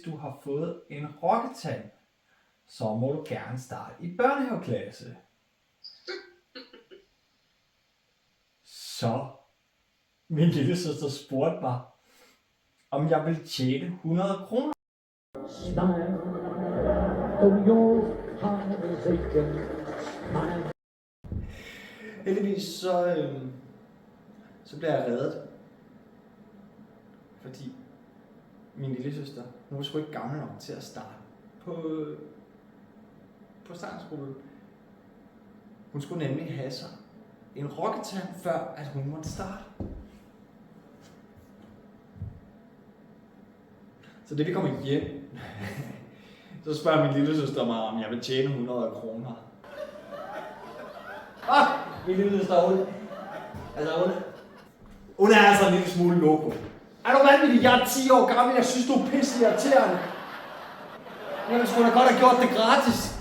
du har fået en rocketand, så må du gerne starte i børnehaveklasse. Så min lille søster spurgte mig, om jeg ville tjene 100 kroner. Smile, oh your heart is aching. Smile. Heldigvis så bliver jeg reddet. Fordi min lille søster, hun var sgu ikke gammel nok til at starte på sangsskolen. Hun skulle nemlig have sig en rocketand, før at hun måtte starte. Så det vi kommer hjem, så spørger min lille søster mig, om jeg vil tjene 100 kroner. Min lille søster, hun er altså en lille smule loco. Er du vanvittig? Jeg er 10 år gammel, jeg synes du er pisse irriterende. Jeg ville sgu da godt have gjort det gratis.